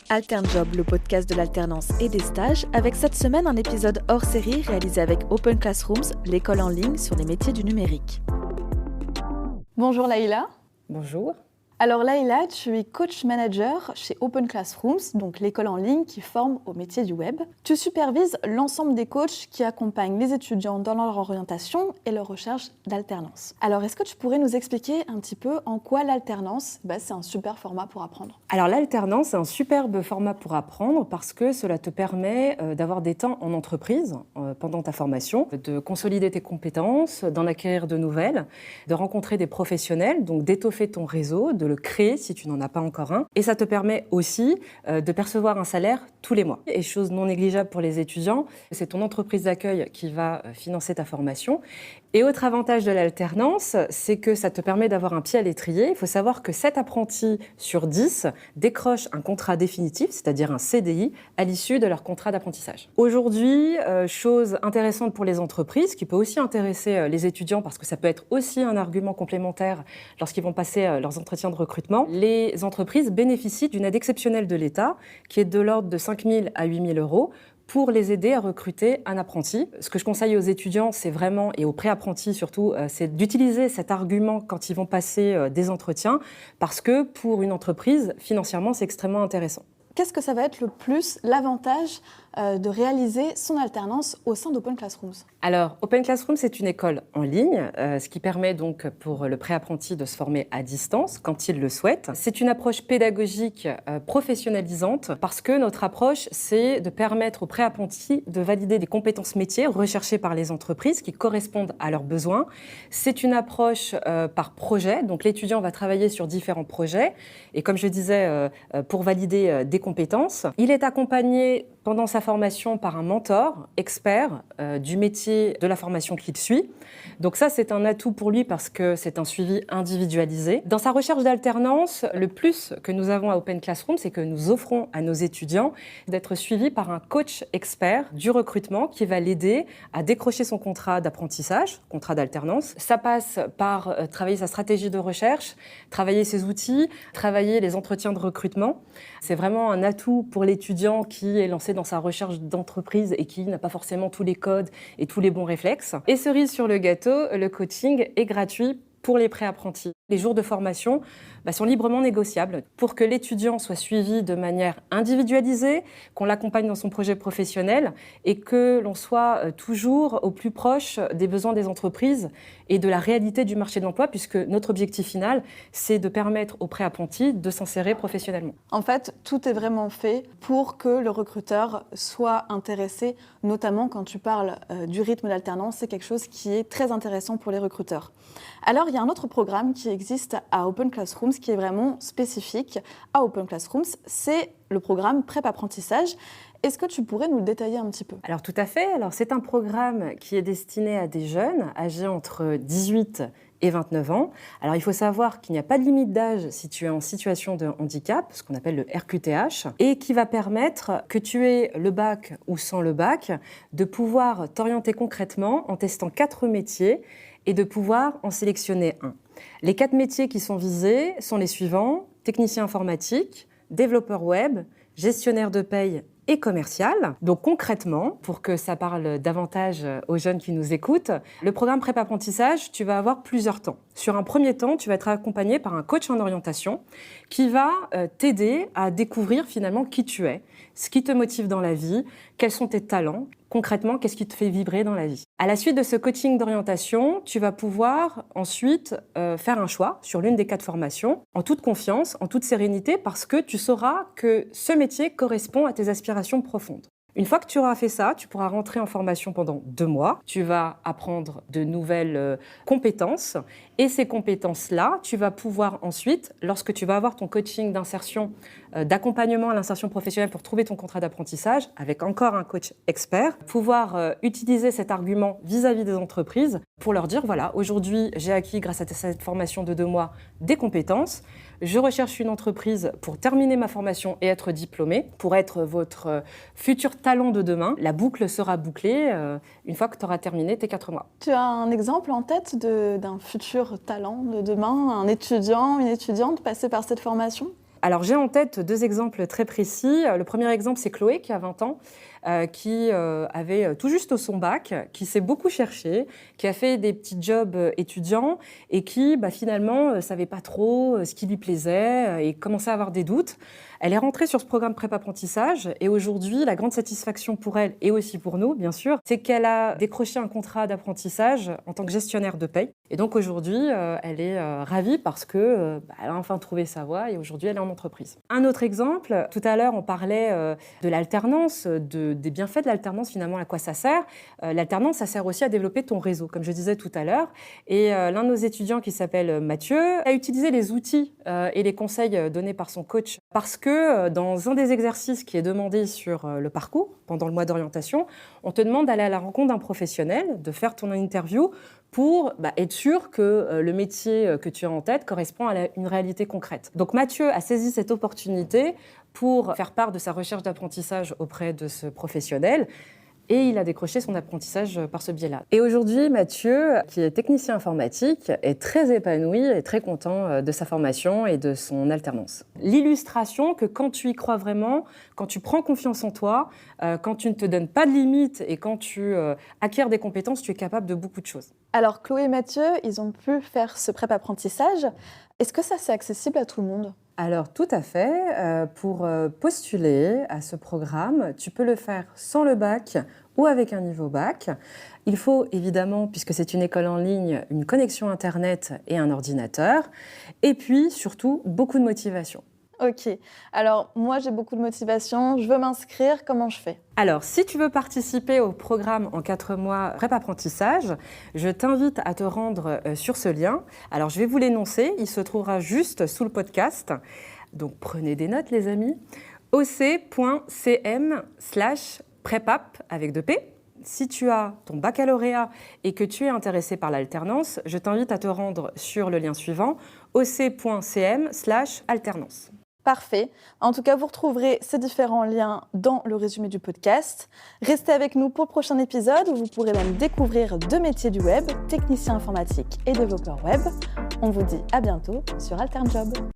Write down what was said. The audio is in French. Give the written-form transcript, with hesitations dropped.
AlternJob, le podcast de l'alternance et des stages, avec cette semaine un épisode hors série réalisé avec Open Classrooms, l'école en ligne sur les métiers du numérique. Bonjour Laïla. Bonjour. Alors Laïla, tu es coach manager chez Open Classrooms, donc l'école en ligne qui forme au métier du web. Tu supervises l'ensemble des coachs qui accompagnent les étudiants dans leur orientation et leur recherche d'alternance. Alors est-ce que tu pourrais nous expliquer un petit peu en quoi l'alternance, c'est un super format pour apprendre? Alors l'alternance, c'est un superbe format pour apprendre parce que cela te permet d'avoir des temps en entreprise pendant ta formation, de consolider tes compétences, d'en acquérir de nouvelles, de rencontrer des professionnels, donc d'étoffer ton réseau, de le créer si tu n'en as pas encore un. Et ça te permet aussi de percevoir un salaire tous les mois. Et chose non négligeable pour les étudiants, c'est ton entreprise d'accueil qui va financer ta formation. Et autre avantage de l'alternance, c'est que ça te permet d'avoir un pied à l'étrier. Il faut savoir que 7 apprentis sur 10 décrochent un contrat définitif, c'est-à-dire un CDI, à l'issue de leur contrat d'apprentissage. Aujourd'hui, chose intéressante pour les entreprises, qui peut aussi intéresser les étudiants parce que ça peut être aussi un argument complémentaire lorsqu'ils vont passer leurs entretiens de recrutement, les entreprises bénéficient d'une aide exceptionnelle de l'État qui est de l'ordre de 5 000 à 8 000 euros pour les aider à recruter un apprenti. Ce que je conseille aux étudiants, c'est vraiment, et aux pré-apprentis surtout, c'est d'utiliser cet argument quand ils vont passer des entretiens parce que pour une entreprise, financièrement, c'est extrêmement intéressant. Qu'est-ce que ça va être le plus l'avantage de réaliser son alternance au sein d'Open Classrooms? Alors, Open Classrooms, c'est une école en ligne, ce qui permet donc pour le pré-apprenti de se former à distance quand il le souhaite. C'est une approche pédagogique professionnalisante parce que notre approche, c'est de permettre aux pré-apprentis de valider des compétences métiers recherchées par les entreprises qui correspondent à leurs besoins. C'est une approche par projet, donc l'étudiant va travailler sur différents projets et comme je disais, pour valider des compétences. Il est accompagné pendant sa formation par un mentor, expert du métier de la formation qu'il suit. Donc ça, c'est un atout pour lui parce que c'est un suivi individualisé. Dans sa recherche d'alternance, le plus que nous avons à Open Classroom, c'est que nous offrons à nos étudiants d'être suivis par un coach expert du recrutement qui va l'aider à décrocher son contrat d'apprentissage, contrat d'alternance. Ça passe par travailler sa stratégie de recherche, travailler ses outils, travailler les entretiens de recrutement. C'est vraiment un atout pour l'étudiant qui est lancé dans sa recherche d'entreprise et qui n'a pas forcément tous les codes et tous les bons réflexes. Et cerise sur le gâteau, le coaching est gratuit pour les pré-apprentis. Les jours de formation sont librement négociables pour que l'étudiant soit suivi de manière individualisée, qu'on l'accompagne dans son projet professionnel et que l'on soit toujours au plus proche des besoins des entreprises et de la réalité du marché de l'emploi, puisque notre objectif final, c'est de permettre aux pré-apprentis de s'insérer professionnellement. En fait, tout est vraiment fait pour que le recruteur soit intéressé, notamment quand tu parles du rythme d'alternance, c'est quelque chose qui est très intéressant pour les recruteurs. Alors, il y a un autre programme qui existe à Open Classrooms qui est vraiment spécifique à Open Classrooms, c'est le programme PrEP apprentissage. Est-ce que tu pourrais nous le détailler un petit peu? Alors tout à fait. Alors, c'est un programme qui est destiné à des jeunes âgés entre 18 et 29 ans. Alors il faut savoir qu'il n'y a pas de limite d'âge si tu es en situation de handicap, ce qu'on appelle le RQTH, et qui va permettre que tu aies le bac ou sans le bac, de pouvoir t'orienter concrètement en testant 4 métiers et de pouvoir en sélectionner un. Les 4 métiers qui sont visés sont les suivants: technicien informatique, développeur web, gestionnaire de paye et commercial. Donc concrètement, pour que ça parle davantage aux jeunes qui nous écoutent, le programme PrEP apprentissage, tu vas avoir plusieurs temps. Sur un premier temps, tu vas être accompagné par un coach en orientation qui va t'aider à découvrir finalement qui tu es, ce qui te motive dans la vie, quels sont tes talents, concrètement, qu'est-ce qui te fait vibrer dans la vie. À la suite de ce coaching d'orientation, tu vas pouvoir ensuite faire un choix sur l'une des 4 formations, en toute confiance, en toute sérénité, parce que tu sauras que ce métier correspond à tes aspirations profondes. Une fois que tu auras fait ça, tu pourras rentrer en formation pendant 2 mois. Tu vas apprendre de nouvelles compétences. Et ces compétences-là, tu vas pouvoir ensuite, lorsque tu vas avoir ton coaching d'insertion, d'accompagnement à l'insertion professionnelle pour trouver ton contrat d'apprentissage, avec encore un coach expert, pouvoir utiliser cet argument vis-à-vis des entreprises pour leur dire, voilà, aujourd'hui, j'ai acquis, grâce à cette formation de 2 mois, des compétences. Je recherche une entreprise pour terminer ma formation et être diplômée, pour être votre futur talent de demain. La boucle sera bouclée une fois que tu auras terminé tes 4 mois. Tu as un exemple en tête d'un futur talent de demain, un étudiant, une étudiante passée par cette formation ? Alors j'ai en tête 2 exemples très précis. Le premier exemple, c'est Chloé qui a 20 ans, qui avait tout juste son bac, qui s'est beaucoup cherchée, qui a fait des petits jobs étudiants et qui finalement ne savait pas trop ce qui lui plaisait et commençait à avoir des doutes. Elle est rentrée sur ce programme prép-apprentissage et aujourd'hui, la grande satisfaction pour elle et aussi pour nous, bien sûr, c'est qu'elle a décroché un contrat d'apprentissage en tant que gestionnaire de paye. Et donc aujourd'hui, elle est ravie parce que elle a enfin trouvé sa voie et aujourd'hui, elle est en entreprise. Un autre exemple, tout à l'heure, on parlait de l'alternance, des bienfaits de l'alternance, finalement, à quoi ça sert. L'alternance, ça sert aussi à développer ton réseau, comme je disais tout à l'heure. Et l'un de nos étudiants qui s'appelle Mathieu a utilisé les outils et les conseils donnés par son coach parce que dans un des exercices qui est demandé sur le parcours, pendant le mois d'orientation, on te demande d'aller à la rencontre d'un professionnel, de faire ton interview pour être sûr que le métier que tu as en tête correspond à une réalité concrète. Donc Mathieu a saisi cette opportunité pour faire part de sa recherche d'apprentissage auprès de ce professionnel et il a décroché son apprentissage par ce biais-là. Et aujourd'hui, Mathieu, qui est technicien informatique, est très épanoui et très content de sa formation et de son alternance. L'illustration que quand tu y crois vraiment, quand tu prends confiance en toi, quand tu ne te donnes pas de limites et quand tu acquiers des compétences, tu es capable de beaucoup de choses. Alors Chloé et Mathieu, ils ont pu faire ce prép-apprentissage. Est-ce que ça, c'est accessible à tout le monde ? Alors tout à fait. Pour postuler à ce programme, tu peux le faire sans le bac ou avec un niveau bac. Il faut évidemment, puisque c'est une école en ligne, une connexion Internet et un ordinateur. Et puis surtout, beaucoup de motivation. Ok. Alors moi, j'ai beaucoup de motivation. Je veux m'inscrire. Comment je fais ? Alors, si tu veux participer au programme en 4 mois prép-apprentissage, je t'invite à te rendre sur ce lien. Alors, je vais vous l'énoncer. Il se trouvera juste sous le podcast. Donc, prenez des notes, les amis. oc.cm/prépap avec 2 P. Si tu as ton baccalauréat et que tu es intéressé par l'alternance, je t'invite à te rendre sur le lien suivant, oc.cm/alternance. Parfait. En tout cas, vous retrouverez ces différents liens dans le résumé du podcast. Restez avec nous pour le prochain épisode où vous pourrez même découvrir 2 métiers du web, technicien informatique et développeur web. On vous dit à bientôt sur AlternJob.